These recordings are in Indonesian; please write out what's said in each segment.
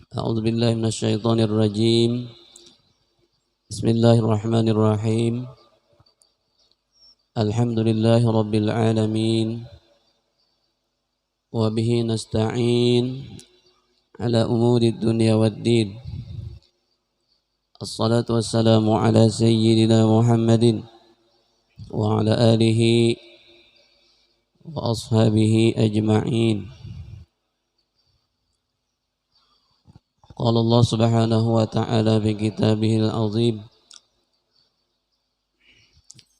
أعوذ بالله من الشيطان الرجيم. بسم الله الرحمن الرحيم. الحمد لله رب العالمين، وبه نستعين على أمور الدنيا والدين. الصلاة والسلام على سيدنا محمد وعلى آله وأصحابه أجمعين. قال الله سبحانه وتعالى في كتابه العظيم: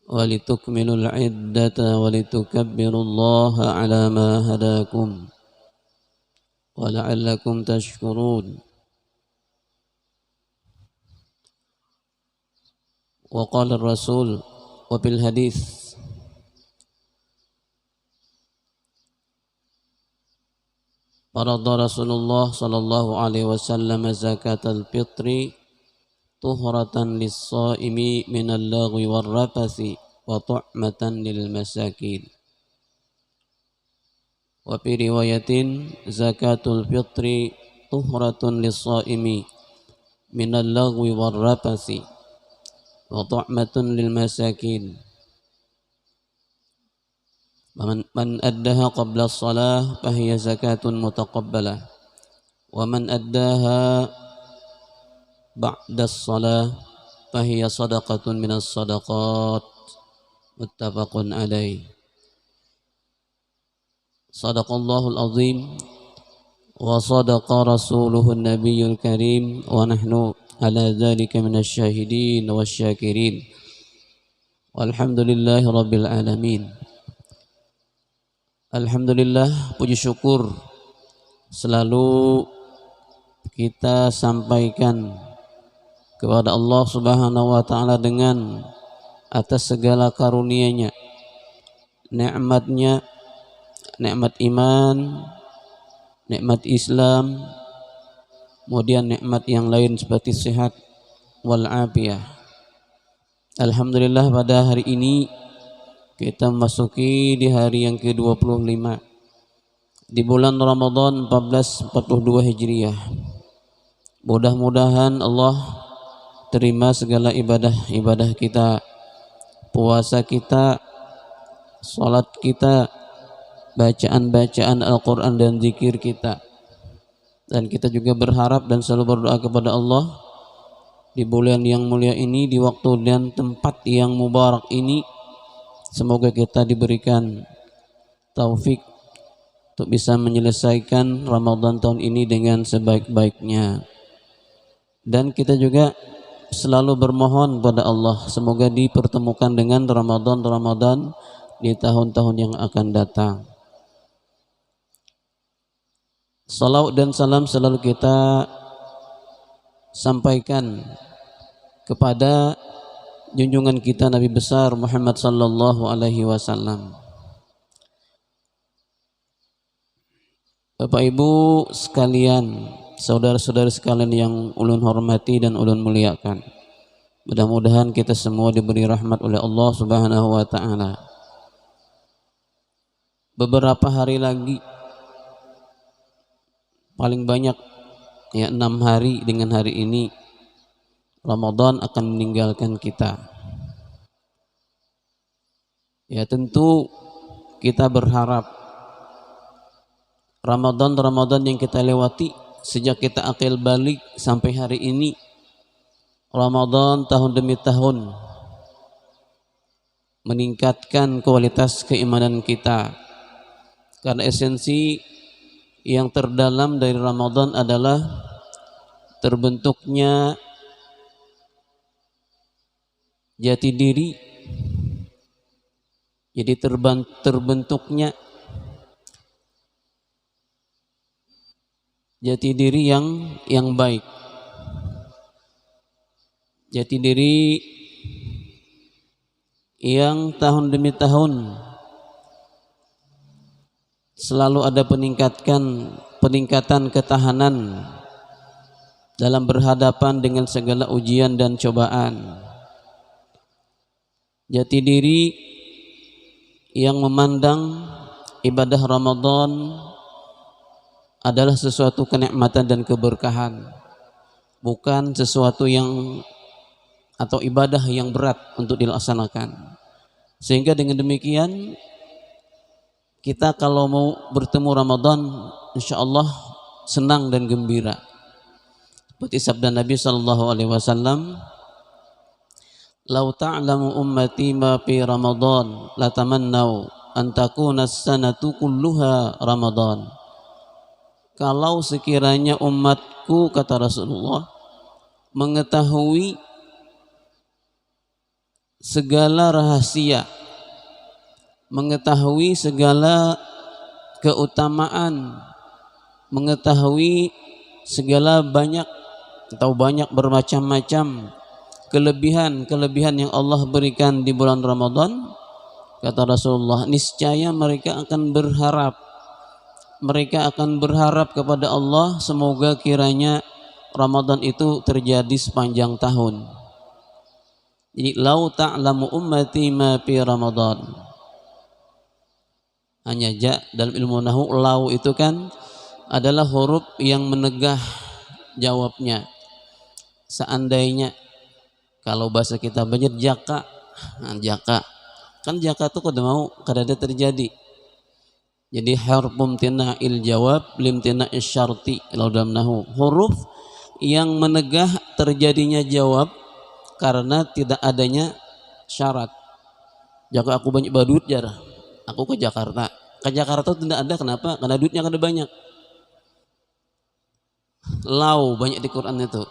ولتكملوا العدة ولتكبروا الله على ما هداكم ولعلكم تشكرون. وقال الرسول وفي الحديث: فرض رسول الله صلى الله عليه وسلم زكاة الفطر طهرة للصائم من اللغو والرفث وطعمة للمساكين. وفي رواية: زكاة الفطر طهرة للصائم من اللغو والرفث وطعمة للمساكين. من أداها قبل الصلاة فهي زكاة متقبلة، ومن أداها بعد الصلاة فهي صدقة من الصدقات. متفق عليه. صدق الله العظيم وصدق رسوله النبي الكريم، ونحن على ذلك من الشاهدين والشاكرين، والحمد لله رب العالمين. Alhamdulillah, puji syukur selalu kita sampaikan kepada Allah Subhanahu wa taala dengan atas segala karunia-Nya, nikmat-Nya, nikmat iman, nikmat Islam, kemudian nikmat yang lain seperti sehat wal afiyah. Alhamdulillah, pada hari ini kita memasuki di hari yang ke-25 di bulan Ramadan 1442 Hijriah. Mudah-mudahan Allah terima segala ibadah-ibadah kita, puasa kita, salat kita, bacaan-bacaan Al-Quran dan zikir kita. Dan kita juga berharap dan selalu berdoa kepada Allah di bulan yang mulia ini, di waktu dan tempat yang mubarak ini, semoga kita diberikan taufik untuk bisa menyelesaikan Ramadan tahun ini dengan sebaik-baiknya. Dan kita juga selalu bermohon kepada Allah semoga dipertemukan dengan Ramadan di tahun-tahun yang akan datang. Salawat dan salam selalu kita sampaikan kepada junjungan kita Nabi besar Muhammad sallallahu alaihi wasallam. Bapak Ibu sekalian, saudara-saudari sekalian yang ulun hormati dan ulun muliakan, mudah-mudahan kita semua diberi rahmat oleh Allah Subhanahu wa taala. Beberapa hari lagi, paling banyak ya 6 hari dengan hari ini, Ramadan akan meninggalkan kita. Ya, tentu kita berharap Ramadan yang kita lewati sejak kita akil balik sampai hari ini, Ramadan tahun demi tahun meningkatkan kualitas keimanan kita. Karena esensi yang terdalam dari Ramadan adalah terbentuknya jati diri, jadi terbentuknya jati diri yang baik, jati diri yang tahun demi tahun selalu ada peningkatan ketahanan dalam berhadapan dengan segala ujian dan cobaan. Jati diri yang memandang ibadah Ramadan adalah sesuatu kenikmatan dan keberkahan, bukan sesuatu yang atau ibadah yang berat untuk dilaksanakan. Sehingga dengan demikian kita kalau mau bertemu Ramadan insya Allah senang dan gembira. Seperti sabda Nabi sallallahu alaihi wasallam, "Lau ta'lamu ummati ma fi Ramadan la tamannau an takuna as-sanatu kulluha Ramadan." Kalau sekiranya umatku, kata Rasulullah, mengetahui segala rahasia, mengetahui segala keutamaan, mengetahui segala banyak atau banyak bermacam-macam kelebihan yang Allah berikan di bulan Ramadan, kata Rasulullah, niscaya mereka akan berharap kepada Allah semoga kiranya Ramadan itu terjadi sepanjang tahun. Jadi lau ta'lamu ummati ma fi Ramadan. Hanya dalam ilmu nahwu lau itu kan adalah huruf yang menegah jawabnya. Seandainya, kalau bahasa kita banyak jaka, jaka kan jaka itu kada mau kada ada terjadi. Jadi harfum tina'il jawab limtina'is syarti kalau dalam nahwu, huruf yang menegah terjadinya jawab karena tidak adanya syarat. Jaka aku banyak badut jar, aku ke Jakarta. Ke Jakarta tidak ada, kenapa? Karena duitnya kada banyak. Lau banyak di Quran itu.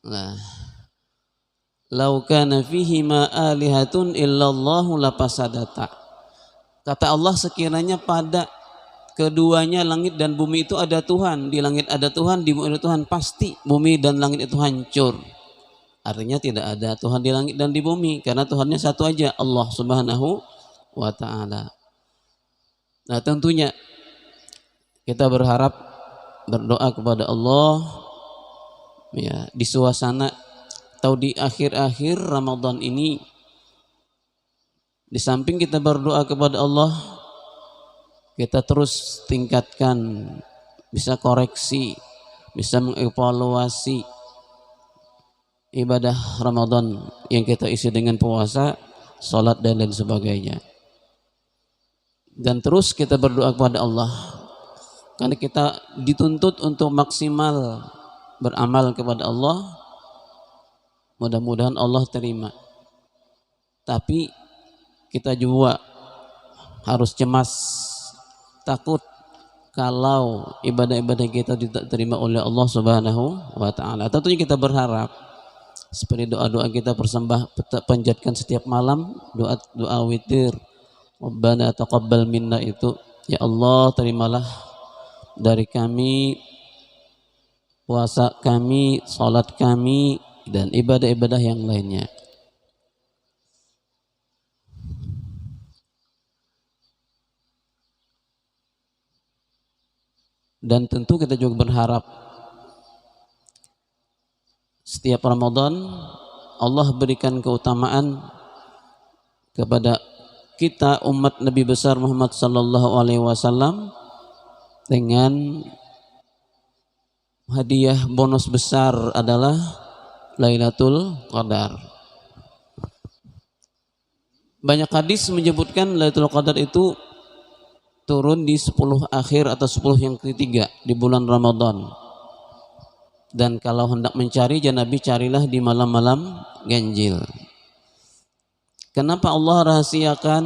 Nah, lau kana fihi ma alihatun illallahu lafasadata. Kata Allah, sekiranya pada keduanya langit dan bumi itu ada Tuhan, di langit ada Tuhan, di bumi ada Tuhan, pasti bumi dan langit itu hancur. Artinya tidak ada Tuhan di langit dan di bumi, karena Tuhannya satu aja, Allah Subhanahu wa ta'ala. Nah, tentunya kita berdoa kepada Allah ya, di suasana atau di akhir-akhir Ramadan ini, di samping kita berdoa kepada Allah, kita terus tingkatkan, bisa koreksi, bisa mengevaluasi ibadah Ramadan yang kita isi dengan puasa, salat dan lain sebagainya. Dan terus kita berdoa kepada Allah, karena kita dituntut untuk maksimal beramal kepada Allah. Mudah-mudahan Allah terima. Tapi kita juga harus cemas, takut kalau ibadah-ibadah kita tidak terima oleh Allah Subhanahu wa ta'ala. Tentunya kita berharap seperti doa-doa kita persembah panjatkan setiap malam, doa witir, Rabbana taqabbal minna itu, ya Allah terimalah dari kami puasa kami, salat kami, dan ibadah-ibadah yang lainnya. Dan tentu kita juga berharap setiap Ramadan Allah berikan keutamaan kepada kita umat Nabi besar Muhammad sallallahu alaihi wasallam dengan hadiah bonus besar adalah Lailatul Qadar. Banyak hadis menyebutkan Lailatul Qadar itu turun di 10 akhir atau 10 yang ketiga di bulan Ramadan. Dan kalau hendak mencari, ya Nabi carilah di malam-malam ganjil. Kenapa Allah rahasiakan?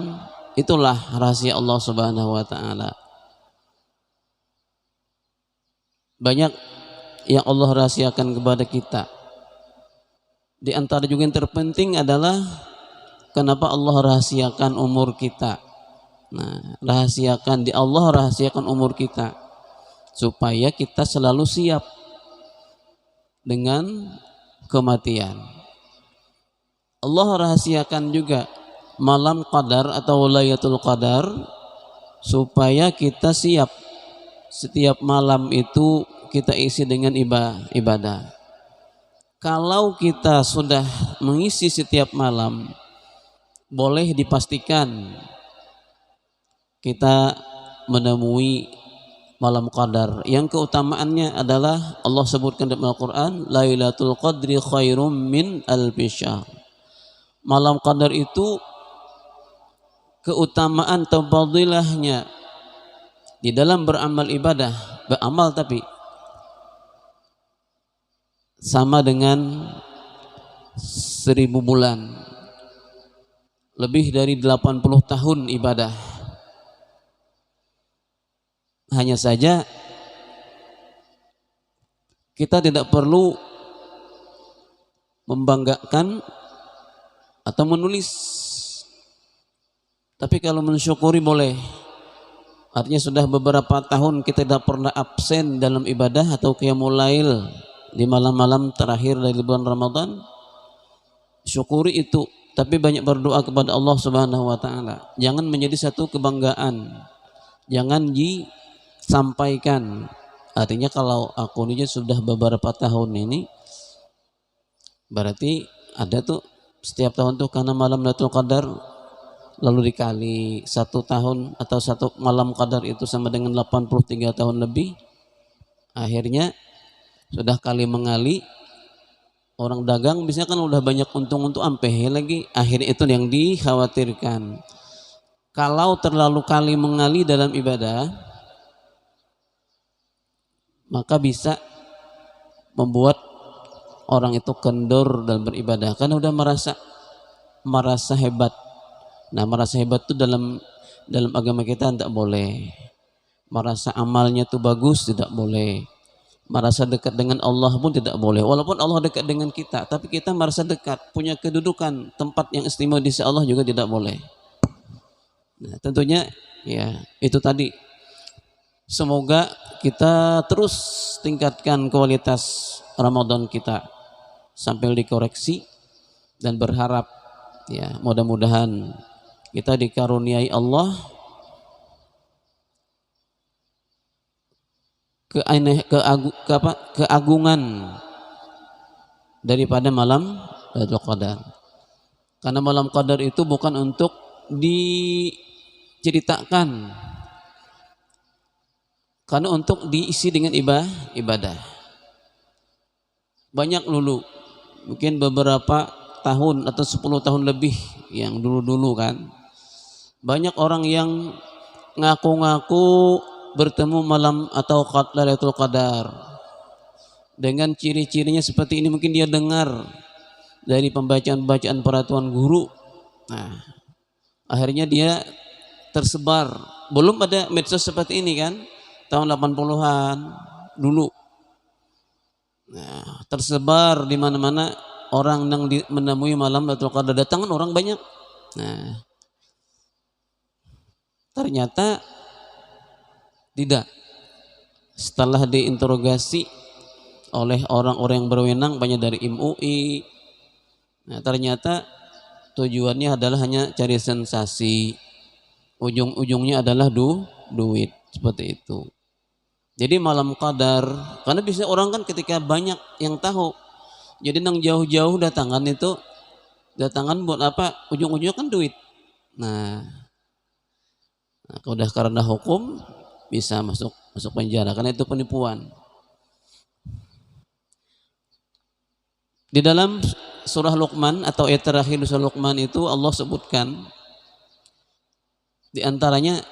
Itulah rahasia Allah Subhanahu wa ta'ala. Banyak yang Allah rahasiakan kepada kita. Di antara juga yang terpenting adalah kenapa Allah rahasiakan umur kita. Nah, Allah rahasiakan umur kita supaya kita selalu siap dengan kematian. Allah rahasiakan juga malam qadar atau Lailatul Qadar supaya kita siap setiap malam itu kita isi dengan ibadah. Kalau kita sudah mengisi setiap malam, boleh dipastikan kita menemui malam qadar yang keutamaannya adalah Allah sebutkan dalam Al-Quran, Lailatul Qadri khairum min alfi syahr. Malam qadar itu keutamaan atau fadilahnya di dalam beramal ibadah, beramal tapi sama dengan 1000 bulan, lebih dari 80 tahun ibadah. Hanya saja kita tidak perlu membanggakan atau menulis, tapi kalau mensyukuri boleh. Artinya sudah beberapa tahun kita tidak pernah absen dalam ibadah atau qiyamul lail di malam-malam terakhir dari bulan Ramadan, syukuri itu, tapi banyak berdoa kepada Allah Subhanahu wa taala. Jangan menjadi satu kebanggaan, jangan disampaikan. Artinya kalau aku ini sudah beberapa tahun ini, berarti ada tuh setiap tahun tuh karena malam Lailatul Qadar, lalu dikali 1 tahun atau 1 malam qadar itu sama dengan 83 tahun lebih, akhirnya sudah kali mengali. Orang dagang biasanya kan udah banyak untung untuk ampe lagi, akhirnya itu yang dikhawatirkan. Kalau terlalu kali mengali dalam ibadah, maka bisa membuat orang itu kendor dalam beribadah karena udah merasa hebat. Nah, merasa hebat itu dalam agama kita tidak boleh. Merasa amalnya itu bagus tidak boleh. Merasa dekat dengan Allah pun tidak boleh. Walaupun Allah dekat dengan kita, tapi kita merasa dekat, punya kedudukan, tempat yang istimewa di sisi Allah juga tidak boleh. Nah, tentunya ya itu tadi. Semoga kita terus tingkatkan kualitas Ramadan kita sampai dikoreksi, dan berharap ya mudah-mudahan kita dikaruniai Allah keagungan daripada malam Lailatul Qadar. Karena malam qadar itu bukan untuk diceritakan, karena untuk diisi dengan ibadah. Banyak dulu, mungkin beberapa tahun atau 10 tahun lebih yang dulu-dulu kan, banyak orang yang ngaku-ngaku bertemu malam atau Lailatul Qadar dengan ciri-cirinya seperti ini. Mungkin dia dengar dari pembacaan-bacaan peraturan guru. Nah, akhirnya dia tersebar. Belum ada medsos seperti ini kan, tahun 80-an dulu. Nah, tersebar di mana-mana, orang yang menemui malam Lailatul Qadar, datangan orang banyak. Nah, ternyata tidak. Setelah diinterogasi oleh orang-orang yang berwenang, banyak dari MUI, nah, ternyata tujuannya adalah hanya cari sensasi, ujung-ujungnya adalah duit, seperti itu. Jadi malam qadar, karena bisa orang kan ketika banyak yang tahu, jadi nang jauh-jauh datangan itu, datangan buat apa? Ujung-ujungnya kan duit. Nah kalau udah karena hukum bisa masuk penjara karena itu penipuan. Di dalam surah Luqman atau ayat terakhir surah Luqman itu Allah sebutkan di antaranya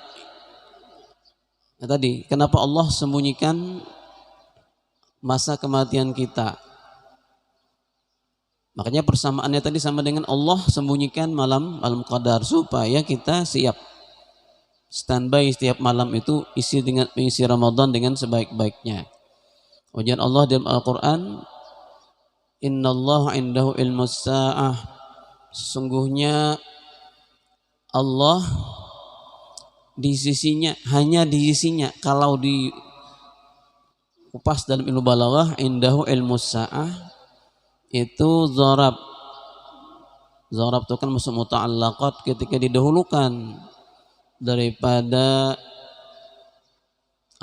tadi, kenapa Allah sembunyikan masa kematian kita. Makanya persamaannya tadi sama dengan Allah sembunyikan malam qadar supaya kita siap standby setiap malam itu, isi Ramadan dengan sebaik-baiknya. Ujian Allah dalam Al-Quran, innallaha indahu ilmus sa'ah, sesungguhnya Allah di sisinya, hanya di sisinya. Kalau di kupas dalam ilmu balaghah, indahu ilmus sa'ah itu zarab itu kan masuk muta'allaqat, ketika didahulukan daripada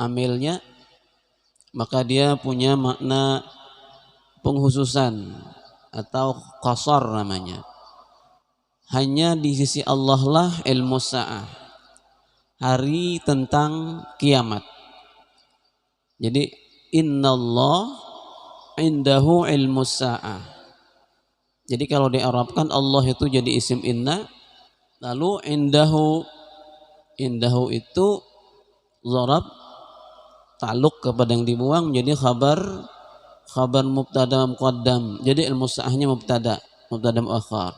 amilnya, maka dia punya makna penghususan atau qasar namanya. Hanya di sisi Allah lah ilmu sa'ah, hari tentang kiamat. Jadi innallah indahu ilmus sa'ah. Jadi kalau diarabkan Allah itu jadi isim inna, lalu indahu itu zarab ta'alluq kepada yang dibuang, jadi khabar mubtada muqaddam. Jadi ilmus sa'ahnya mubtada muakhar.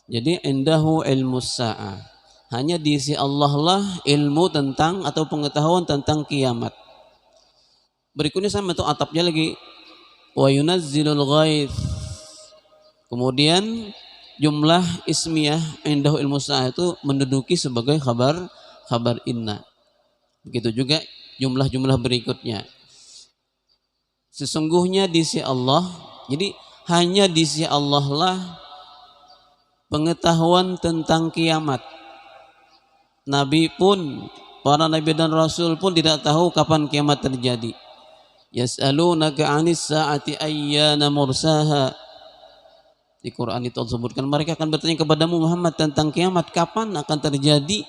Jadi indahu ilmus sa'ah. Hanya di sisi Allah lah ilmu tentang atau pengetahuan tentang kiamat. Berikutnya sama itu atapnya lagi, wa yunazzilul ghaits. Kemudian jumlah ismiyah indahu ilmu sa'ah itu menduduki sebagai khabar inna. Begitu juga jumlah-jumlah berikutnya. Sesungguhnya di sisi Allah, jadi hanya di sisi Allah lah pengetahuan tentang kiamat. Nabi pun, para nabi dan rasul pun tidak tahu kapan kiamat terjadi. Yas'alunaka 'anis sa'ati ayyana mursaha. Di Quran itu disebutkan mereka akan bertanya kepadamu Muhammad tentang kiamat, kapan akan terjadi.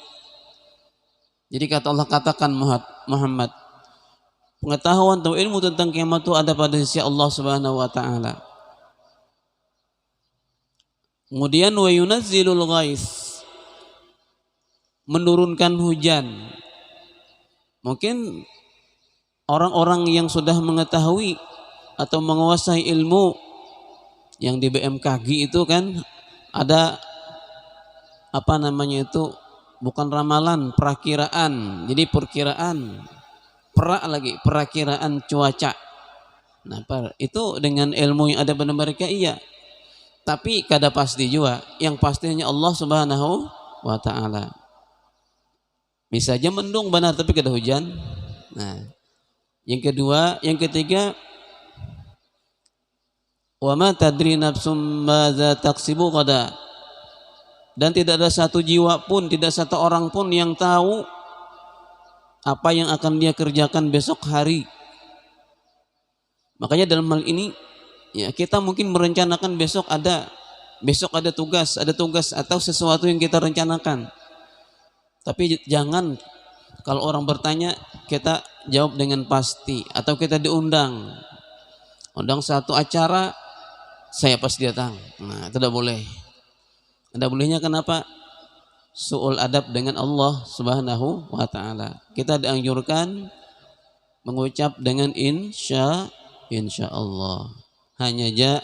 Jadi kata Allah, katakan Muhammad, pengetahuan atau ilmu tentang kiamat itu ada pada sisi Allah Subhanahu wa taala. Kemudian wa yunazzilul ghaits, menurunkan hujan. Mungkin orang-orang yang sudah mengetahui atau menguasai ilmu yang di BMKG itu kan ada apa namanya itu, bukan ramalan, perakiraan. Jadi perakiraan cuaca. Nah, itu dengan ilmu yang ada pada mereka iya. Tapi kada pasti juga, yang pastinya Allah Subhanahu wa taala. Bisa aja mendung benar tapi kada hujan. Nah, yang ketiga, wa ma tadri nafsum madza taksibu qada. Dan tidak ada satu jiwa pun, tidak satu orang pun yang tahu apa yang akan dia kerjakan besok hari. Makanya dalam hal ini ya, kita mungkin merencanakan besok ada tugas atau sesuatu yang kita rencanakan. Tapi jangan kalau orang bertanya kita jawab dengan pasti, atau kita diundang satu acara saya pasti datang. Nah, tidak boleh. Tidak bolehnya kenapa? Su'ul adab dengan Allah Subhanahu wa taala. Kita dianjurkan mengucap dengan insya Allah. Hanya aja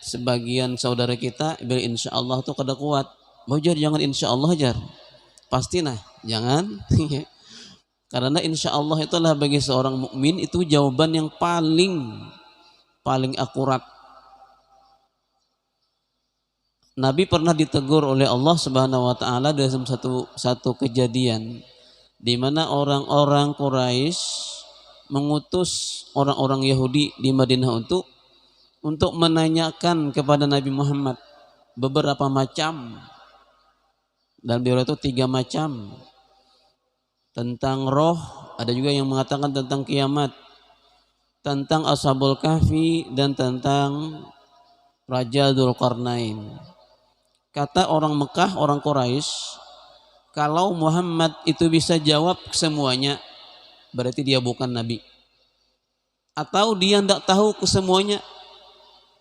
sebagian saudara kita bila insya Allah itu kada kuat. Jar, jangan insya Allah jar. Pasti nah, jangan. Karena insya Allah itulah bagi seorang mukmin itu jawaban yang paling akurat. Nabi pernah ditegur oleh Allah Subhanahu wa taala dalam satu kejadian di mana orang-orang Quraisy mengutus orang-orang Yahudi di Madinah untuk menanyakan kepada Nabi Muhammad beberapa macam, dan beliau itu 3 macam, tentang roh, ada juga yang mengatakan tentang kiamat, tentang Ashabul Kahfi, dan tentang Raja Dzulqarnain. Kata orang Mekah, orang Quraisy, kalau Muhammad itu bisa jawab semuanya, berarti dia bukan nabi. Atau dia tidak tahu kesemuanya,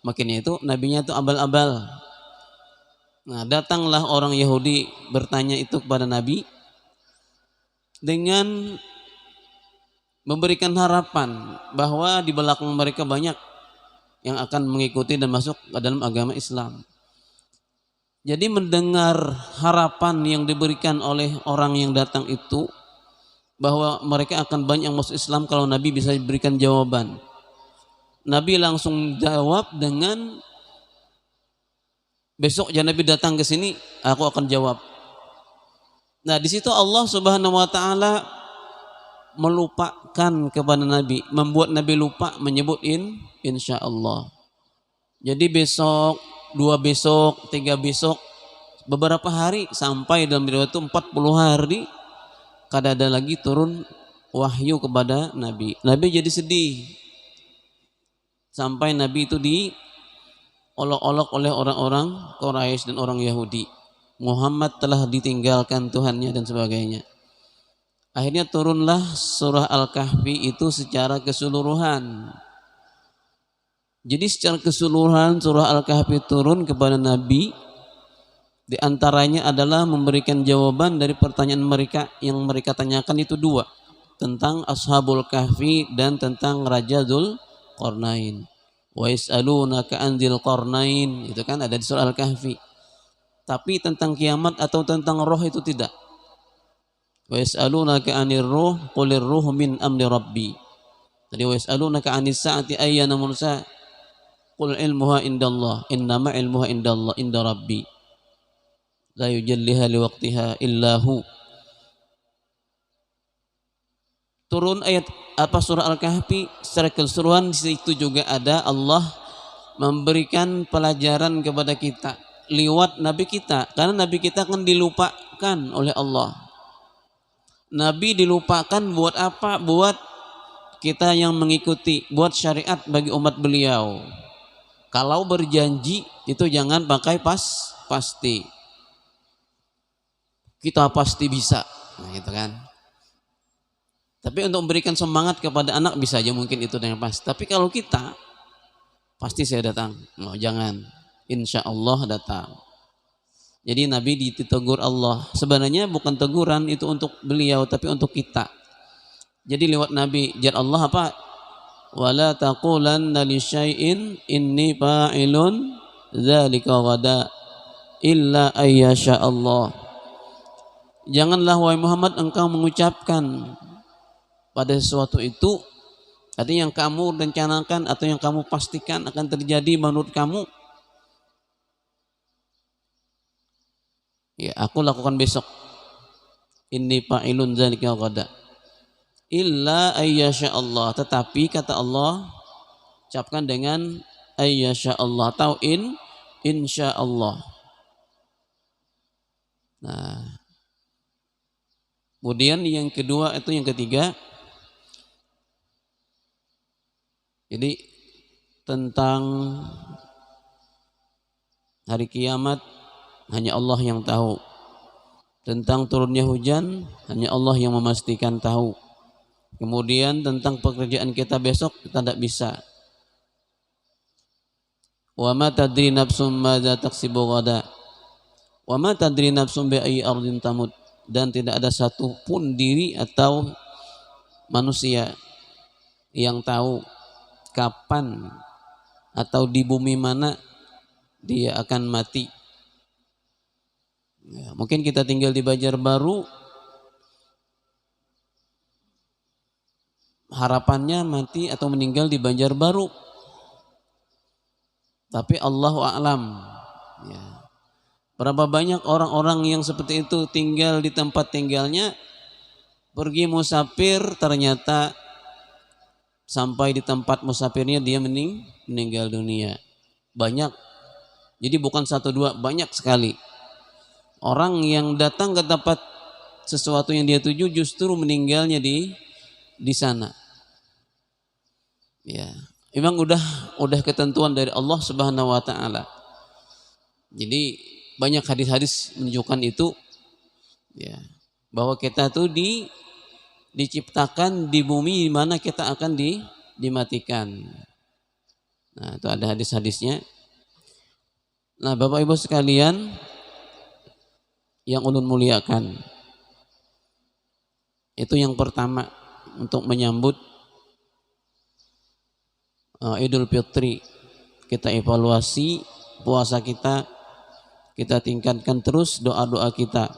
makanya itu nabinya itu abal-abal. Nah, datanglah orang Yahudi bertanya itu kepada Nabi dengan memberikan harapan bahwa di belakang mereka banyak yang akan mengikuti dan masuk ke dalam agama Islam. Jadi mendengar harapan yang diberikan oleh orang yang datang itu bahwa mereka akan banyak masuk Islam kalau Nabi bisa berikan jawaban. Nabi langsung jawab dengan, besok jangan Nabi datang ke sini, aku akan jawab. Nah, di situ Allah Subhanahu wa taala melupakan kepada Nabi, membuat Nabi lupa menyebut insya Allah. Jadi besok, 2 besok, 3 besok, beberapa hari, sampai dalam riwayat itu 40 hari kada ada lagi turun wahyu kepada Nabi. Nabi jadi sedih. Sampai Nabi itu diolok-olok oleh orang-orang Quraisy dan orang Yahudi. Muhammad telah ditinggalkan Tuhannya dan sebagainya. Akhirnya turunlah surah Al-Kahfi itu secara keseluruhan. Jadi secara keseluruhan surah Al-Kahfi turun kepada Nabi. Di antaranya adalah memberikan jawaban dari pertanyaan mereka yang mereka tanyakan itu dua. Tentang Ashabul Kahfi dan tentang Raja Dzulqarnain. Wa yas'alunaka 'anil qarnain, itu kan ada di surah Al-Kahfi. Tapi tentang kiamat atau tentang roh itu tidak. Wa yas'alunaka 'anir ruh qulir ruhu min amri rabbi. Jadi wa yas'alunaka 'anis sa'ati ayyana mursa qul ilmuha indallah innama ilmuha indallah inda rabbi la yujalliha liwaqtiha illahu. Turun ayat surah Al-Kahfi secara keseluruhan. Di situ juga ada Allah memberikan pelajaran kepada kita lewat Nabi kita, karena Nabi kita kan dilupakan oleh Allah. Nabi dilupakan buat apa? Buat kita yang mengikuti, buat syariat bagi umat beliau. Kalau berjanji itu jangan pakai pasti. Kita pasti bisa, nah, gitu kan. Tapi untuk memberikan semangat kepada anak bisa aja mungkin itu yang pas. Tapi kalau kita pasti saya datang, no, jangan. Insya Allah datang. Jadi Nabi ditegur Allah. Sebenarnya bukan teguran itu untuk beliau, tapi untuk kita. Jadi lewat Nabi, jar Allah apa? Wala taqulanna li syai'in inni fa'ilun dzalika ghada illa ayyasha Allah. Janganlah wahai Muhammad engkau mengucapkan pada sesuatu itu, artinya yang kamu rencanakan atau yang kamu pastikan akan terjadi menurut kamu, ya aku lakukan besok. Inni fa'ilun dzalika ghada illa ayyasha Allah, tetapi kata Allah ucapkan dengan ayyasha Allah atau insya Allah. Nah, kemudian yang kedua itu yang ketiga, jadi tentang hari kiamat hanya Allah yang tahu. Tentang turunnya hujan hanya Allah yang memastikan tahu. Kemudian tentang pekerjaan kita besok kita tidak bisa. Wa ma tadri nafsum madza taksibu ghada. Wa ma tadri nafsum bi ayyi ardin tamut. Dan tidak ada satu pun diri atau manusia yang tahu kapan atau di bumi mana dia akan mati. Ya, mungkin kita tinggal di Banjarbaru, harapannya mati atau meninggal di Banjarbaru, tapi Allahu a'lam. Ya. Berapa banyak orang-orang yang seperti itu tinggal di tempat tinggalnya, pergi musafir, ternyata sampai di tempat musafirnya dia meninggal dunia. Banyak. Jadi bukan satu dua, banyak sekali. Orang yang datang ke tempat sesuatu yang dia tuju justru meninggalnya di sana. Ya, memang udah ketentuan dari Allah Subhanahu wa taala. Jadi banyak hadis-hadis menunjukkan itu, ya, bahwa kita tuh diciptakan di bumi di mana kita akan dimatikan. Nah, itu ada hadis-hadisnya. Nah, Bapak Ibu sekalian yang ulun muliakan, itu yang pertama untuk menyambut Idul Fitri, kita evaluasi puasa kita tingkatkan terus doa-doa kita.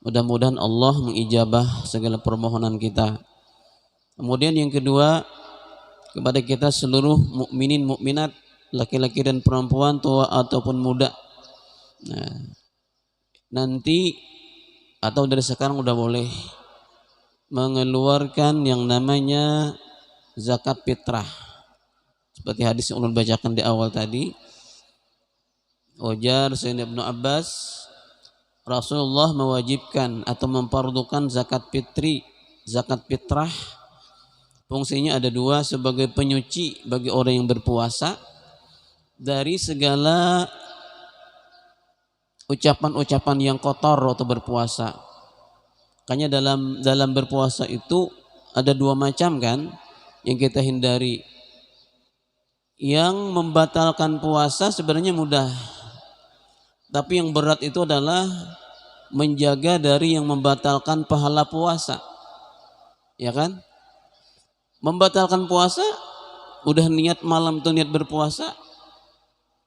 Mudah-mudahan Allah mengijabah segala permohonan kita. Kemudian yang kedua, kepada kita seluruh mukminin mukminat, laki-laki dan perempuan, tua ataupun muda. Nah, nanti atau dari sekarang udah boleh mengeluarkan yang namanya zakat fitrah. Seperti hadis yang ulun bacakan di awal tadi. Ujar Sayyidina Ibnu Abbas, Rasulullah mewajibkan atau memfardukan zakat fitri, zakat fitrah. Fungsinya ada dua, sebagai penyuci bagi orang yang berpuasa dari segala ucapan-ucapan yang kotor waktu berpuasa. Makanya dalam berpuasa itu ada dua macam kan yang kita hindari. Yang membatalkan puasa sebenarnya mudah, tapi yang berat itu adalah menjaga dari yang membatalkan pahala puasa, ya kan? Membatalkan puasa, udah niat malam tuh niat berpuasa,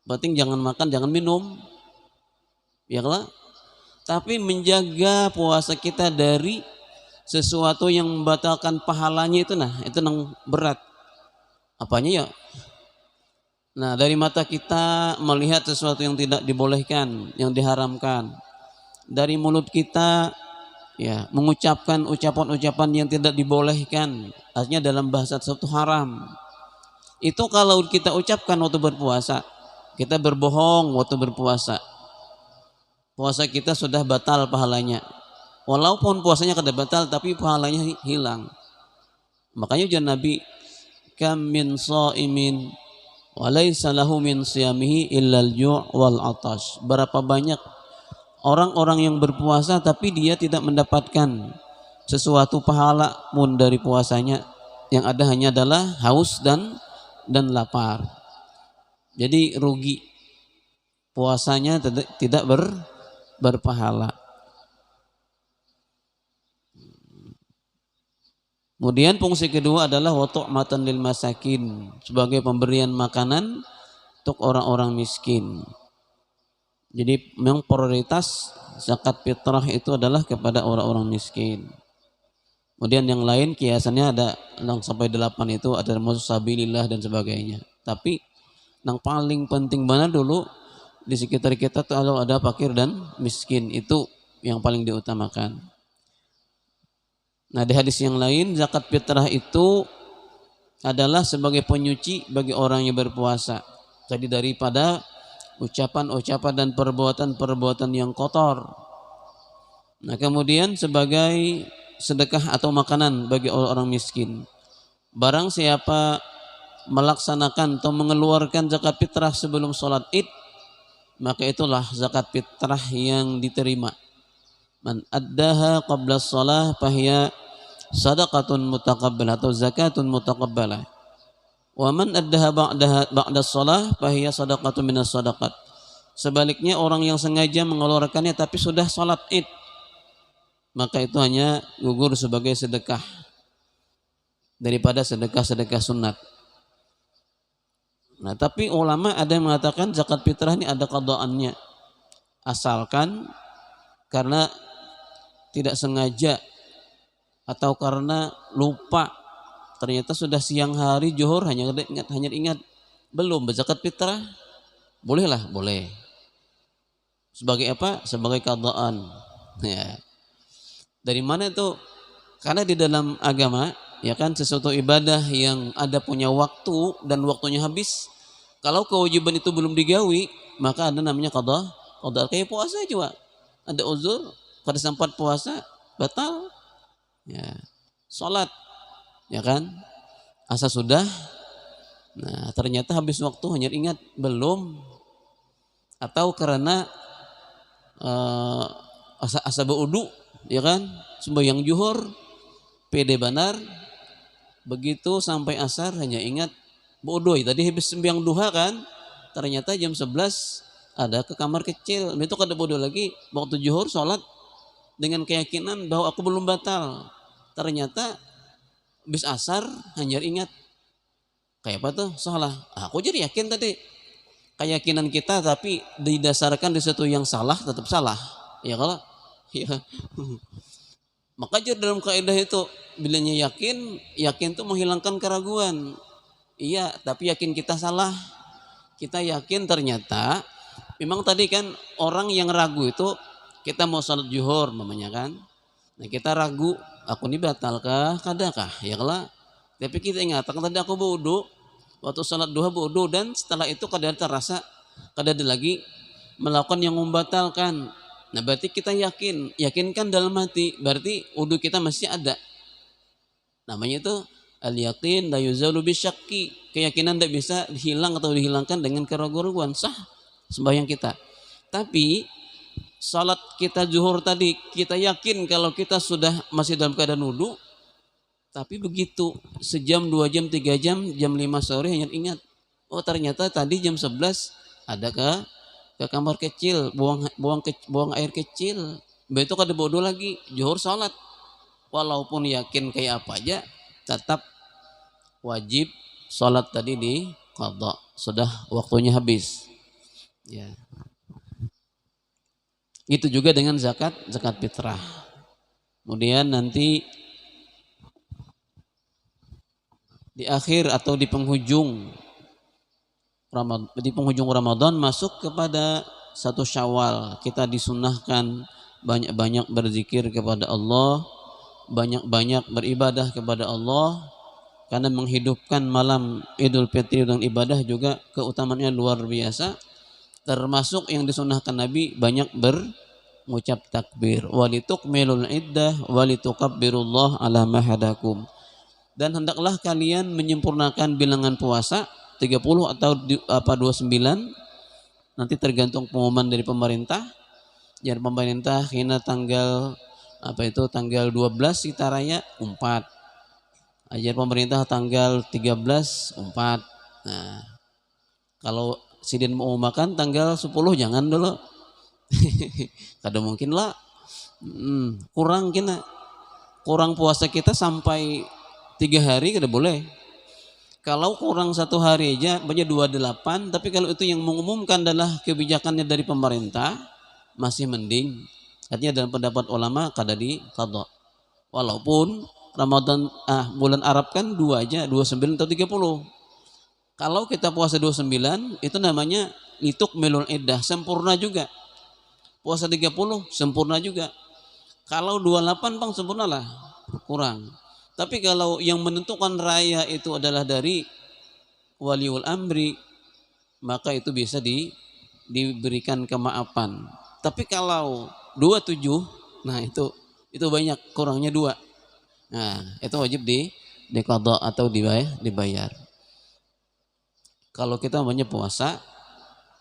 berarti jangan makan, jangan minum, ya kan? Tapi menjaga puasa kita dari sesuatu yang membatalkan pahalanya itu, nah itu yang berat. Apanya ya? Nah, dari mata kita melihat sesuatu yang tidak dibolehkan, yang diharamkan. Dari mulut kita ya mengucapkan ucapan-ucapan yang tidak dibolehkan, artinya dalam bahasa tersebut haram. Itu kalau kita ucapkan waktu berpuasa, kita berbohong waktu berpuasa, puasa kita sudah batal pahalanya. Walaupun puasanya kada batal tapi pahalanya hilang. Makanya ujar Nabi, kam min shaimin wa laisa lahu min siyamihi illal ju' wal atash. Berapa banyak orang-orang yang berpuasa tapi dia tidak mendapatkan sesuatu pahala pun dari puasanya, yang ada hanya adalah haus dan lapar. Jadi rugi, puasanya tidak berpahala. Kemudian fungsi kedua adalah wa tu'matan lil masakin, sebagai pemberian makanan untuk orang-orang miskin. Jadi memang prioritas zakat fitrah itu adalah kepada orang-orang miskin. Kemudian yang lain kiasannya ada yang sampai 8 itu ada musabilillah dan sebagainya. Tapi yang paling penting mana dulu di sekitar kita tuh kalau ada fakir dan miskin, itu yang paling diutamakan. Nah, di hadis yang lain zakat fitrah itu adalah sebagai penyuci bagi orang yang berpuasa. Jadi daripada ucapan-ucapan dan perbuatan-perbuatan yang kotor. Nah, kemudian sebagai sedekah atau makanan bagi orang miskin. Barang siapa melaksanakan atau mengeluarkan zakat fitrah sebelum sholat Id, maka itulah zakat fitrah yang diterima. Man addaha qabla shalah fahiya sadaqatun mutaqabbalah atau zakatun mutaqabbalah. Wa man addaha ba'da shalah fahiya sadaqatun minas sadaqat. Sebaliknya orang yang sengaja mengeluarkannya tapi sudah salat Id, maka itu hanya gugur sebagai sedekah daripada sedekah-sedekah sunat. Nah, tapi ulama ada yang mengatakan zakat fitrah ini ada qada'annya. Asalkan karena tidak sengaja atau karena lupa, ternyata sudah siang hari zuhur hanya ingat belum berzakat fitrah, bolehlah, boleh. Sebagai apa? Sebagai qada'an. Ya. Dari mana itu? Karena di dalam agama ya kan sesuatu ibadah yang ada punya waktu dan waktunya habis, kalau kewajiban itu belum digawi maka ada namanya qada. Kayak puasa juga ada uzur, pada sempat puasa batal ya, sholat ya kan asa sudah, nah ternyata habis waktu hanya ingat belum, atau karena asa berudu ya kan sembahyang zuhur pede banar, begitu sampai asar hanya ingat bodoh tadi habis sembahyang duha kan, ternyata jam 11 ada ke kamar kecil, itu kada bodoh lagi waktu zuhur sholat dengan keyakinan bahwa aku belum batal, ternyata habis asar hanya ingat kayak apa tuh salah, aku jadi yakin tadi keyakinan kita tapi didasarkan di sesuatu yang salah tetap salah ya kalau ya. Maka dalam kaidah itu bilanya yakin itu menghilangkan keraguan. Iya, tapi yakin kita salah. Kita yakin ternyata memang tadi kan orang yang ragu itu kita mau salat zuhur namanya kan. Nah, kita ragu, aku ini batalkah, kadakah? Ya kalau tapi kita ingat kan tadi aku wudu, waktu salat duha wudu dan setelah itu kada terasa kada ada lagi melakukan yang membatalkan. Nah, berarti kita yakinkan dalam hati, berarti wudu kita masih ada. Namanya itu al-yaqin la yuzalu bisyakki. Keyakinan tidak bisa hilang atau dihilangkan dengan keraguan, sah sembahyang kita. Tapi salat kita zuhur tadi, kita yakin kalau kita sudah masih dalam keadaan wudu, tapi begitu sejam, 2 jam, 3 jam, jam 5 sore hanya ingat, oh ternyata tadi jam 11 ada ke kamar kecil, buang air kecil. Begitu kada bodoh lagi, zuhur salat. Walaupun yakin kayak apa aja, tetap wajib salat tadi di qadha, sudah waktunya habis. Ya. Itu juga dengan zakat fitrah. Kemudian nanti di akhir atau di penghujung Ramadan masuk kepada 1 Syawal, kita disunahkan banyak-banyak berzikir kepada Allah, banyak-banyak beribadah kepada Allah, karena menghidupkan malam Idul Fitri dengan ibadah juga keutamaannya luar biasa. Termasuk yang disunahkan Nabi banyak mengucap takbir, walitukmilul iddah walitukabbirullah ala ma hadakum. Dan hendaklah kalian menyempurnakan bilangan puasa 30 atau 29, nanti tergantung pengumuman dari pemerintah. Jadi pemerintah hina tanggal tanggal 12 kita raya 4. Ajar pemerintah tanggal 13 4. Nah, kalau sidin mau makan tanggal 10 jangan dulu. Kada mungkin lah. Kurang puasa kita sampai 3 hari kada boleh. Kalau kurang 1 hari aja banyak 28, tapi kalau itu yang mengumumkan adalah kebijakannya dari pemerintah, masih mending. Artinya dalam pendapat ulama kada di qadha. Walaupun Ramadan bulan Arab kan 2 aja, 29 atau 30. Kalau kita puasa 29 itu namanya litukmilul iddah, sempurna juga. Puasa 30 sempurna juga. Kalau 28 bang sempurnalah, kurang. Tapi kalau yang menentukan raya itu adalah dari waliul amri, maka itu bisa diberikan kemaafan. Tapi kalau 27, nah itu banyak, kurangnya 2. Nah, itu wajib di qadha atau dibayar. Kalau kita banyak puasa,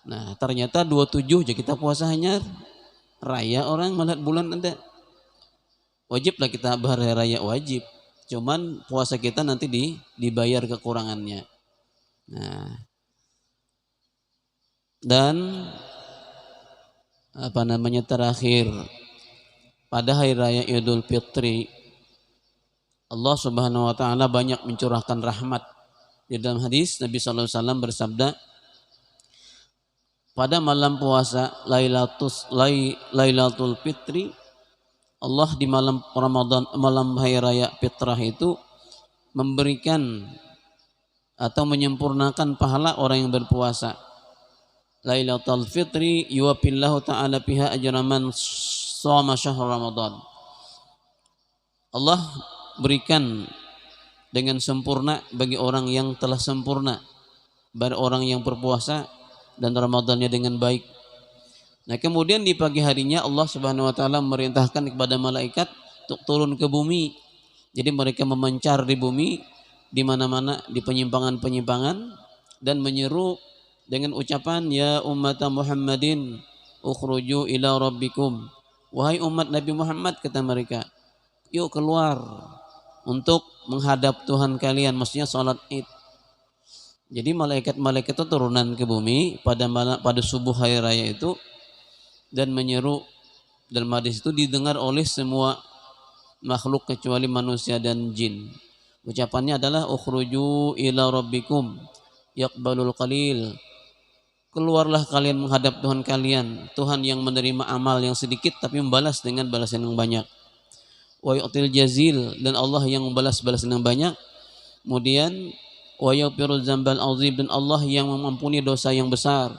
nah ternyata 27 aja kita puasa hanya raya, orang melihat bulan ada. Wajiblah kita berhari raya wajib. Cuman puasa kita nanti dibayar kekurangannya. Nah, dan terakhir pada hari raya Idul Fitri, Allah Subhanahu wa taala banyak mencurahkan rahmat. Di dalam hadis Nabi sallallahu alaihi wasallam bersabda, pada malam puasa Lailatul Fitri, Allah di malam Ramadan, malam hari raya fitrah itu memberikan atau menyempurnakan pahala orang yang berpuasa. Lailatul Fitri yuwafillahu ta'ala fiha ajraman shoma syahr Ramadan. Allah berikan dengan sempurna bagi orang yang telah sempurna, bagi orang yang berpuasa dan Ramadannya dengan baik. Nah, kemudian di pagi harinya Allah Subhanahu wa taala memerintahkan kepada malaikat untuk turun ke bumi. Jadi mereka memancar di bumi di mana-mana, di penyimpangan-penyimpangan, dan menyeru dengan ucapan ya ummat Muhammadin ukhruju ila rabbikum. Wahai umat Nabi Muhammad, kata mereka, yuk keluar untuk menghadap Tuhan kalian, maksudnya salat Id. Jadi malaikat-malaikat itu turunan ke bumi pada subuh hari raya itu dan menyeru, dan hadis itu didengar oleh semua makhluk kecuali manusia dan jin. Ucapannya adalah ukhruju ila rabbikum yaqbalul qalil. Keluarlah kalian menghadap Tuhan kalian, Tuhan yang menerima amal yang sedikit tapi membalas dengan balasan yang banyak. Wa yu'til jazil, dan Allah yang membalas balasan yang banyak. Kemudian wa yaghfirul dzambal azim, dan Allah yang mengampuni dosa yang besar.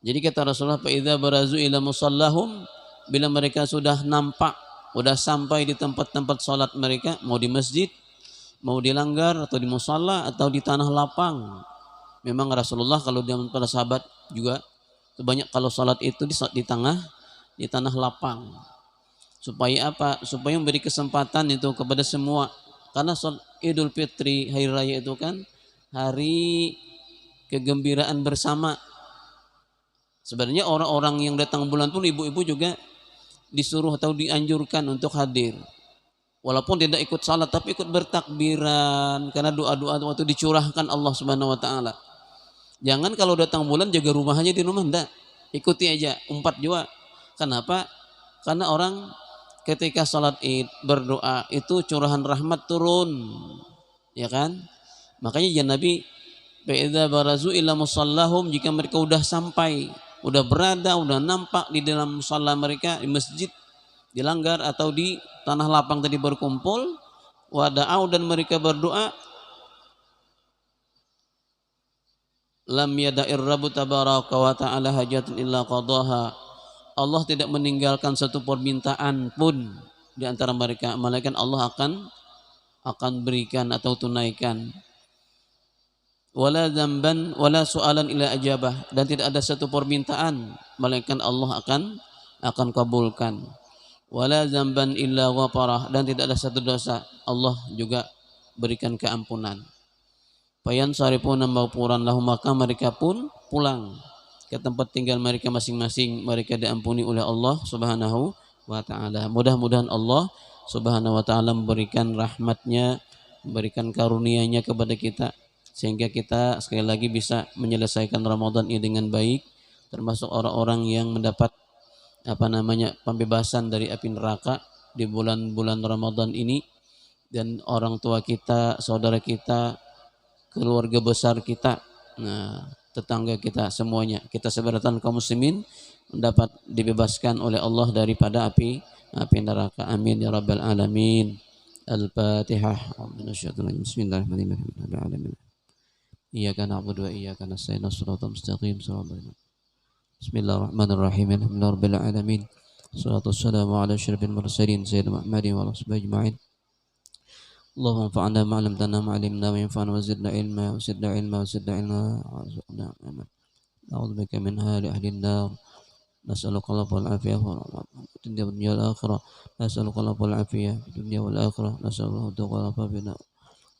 Jadi kata Rasulullah, fa idza barazu ila musallahum, bila mereka sudah nampak, sudah sampai di tempat-tempat salat mereka, mau di masjid, mau di langgar atau di musalla atau di tanah lapang. Memang Rasulullah kalau dia para sahabat juga banyak kalau salat itu di tanah lapang. Supaya apa? Supaya memberi kesempatan itu kepada semua. Karena Idul Fitri, hari raya itu kan hari kegembiraan bersama. Sebenarnya orang-orang yang datang bulan pun ibu-ibu juga disuruh atau dianjurkan untuk hadir. Walaupun tidak ikut salat tapi ikut bertakbiran karena doa-doa waktu dicurahkan Allah Subhanahu wa taala. Jangan kalau datang bulan jaga rumah aja di rumah, enggak. Ikuti aja, umpat juga. Kenapa? Karena orang ketika salat Id berdoa itu curahan rahmat turun. Ya kan? Makanya ya Nabi Fa'idza barazu ila musallahum, jika mereka udah sampai, udah berada, udah nampak di dalam musalla mereka, di masjid, di langgar atau di tanah lapang tadi berkumpul, wada'au dan mereka berdoa, lam yada'ir rabbu tabaraka wa ta'ala hajatun illa qadaha. Allah tidak meninggalkan satu permintaan pun di antara mereka, melainkan Allah akan berikan atau tunaikan. Wala dzamban wala su'alan ila ajabah, dan tidak ada satu permintaan melainkan Allah akan kabulkan. Wala dzamban illa ghafarah, dan tidak ada satu dosa Allah juga berikan keampunan. Fayan sarifuna maghfuran lahum, maka mereka pun pulang ke tempat tinggal mereka masing-masing, mereka diampuni oleh Allah Subhanahu wa taala. Mudah-mudahan Allah Subhanahu wa taala memberikan rahmatnya, memberikan karunia-Nya kepada kita, sehingga kita sekali lagi bisa menyelesaikan Ramadan ini dengan baik, termasuk orang-orang yang mendapat pembebasan dari api neraka di bulan-bulan Ramadan ini, dan orang tua kita, saudara kita, keluarga besar kita, tetangga kita, semuanya kita sebaratan kaum muslimin mendapat dibebaskan oleh Allah daripada api neraka. Amin ya rabbal alamin. Al-Fatihah. Bismillahirrahmanirrahim. Iyyaka na'budu wa iyyaka nasta'in, shiratal mustaqim, shiratal ladzina. Bismillahirrahmanirrahim. Alhamdulillahirabbil alamin. Wassalatu wassalamu ala asyrafil mursalin sayyidina Muhammadin wa ala alihi ajma'in. Allahumma anfa'na ma 'allamtana wa 'allimna ma yanfa'una wa zidna ilma wa zidna ilma wa zidna ilma warzuqna aman. A'udzubika min hali ahli an-nar. Nas'aluka al-'afwa wal 'afiyah fid dunya wal akhirah. Nas'aluka al-'afwa wal 'afiyah fid dunya wal akhirah. Nas'aluka al-taqwa bina.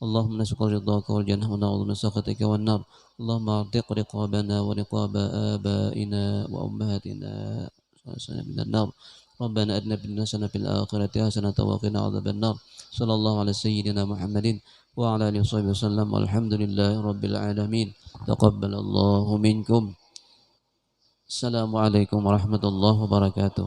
اللهم نسألك رضاك والجنة ونعوذ من سخطك والنار. اللهم اعتق رقابنا ورقاب آبائنا وأمهاتنا من النار. ربنا أتنا حسنة في الآخرة حسنة وقنا عذاب النار. صلى الله على سيدنا محمد وعلى آله وصحبه وسلم والحمد لله رب العالمين. تقبل الله منكم. السلام عليكم ورحمة الله وبركاته.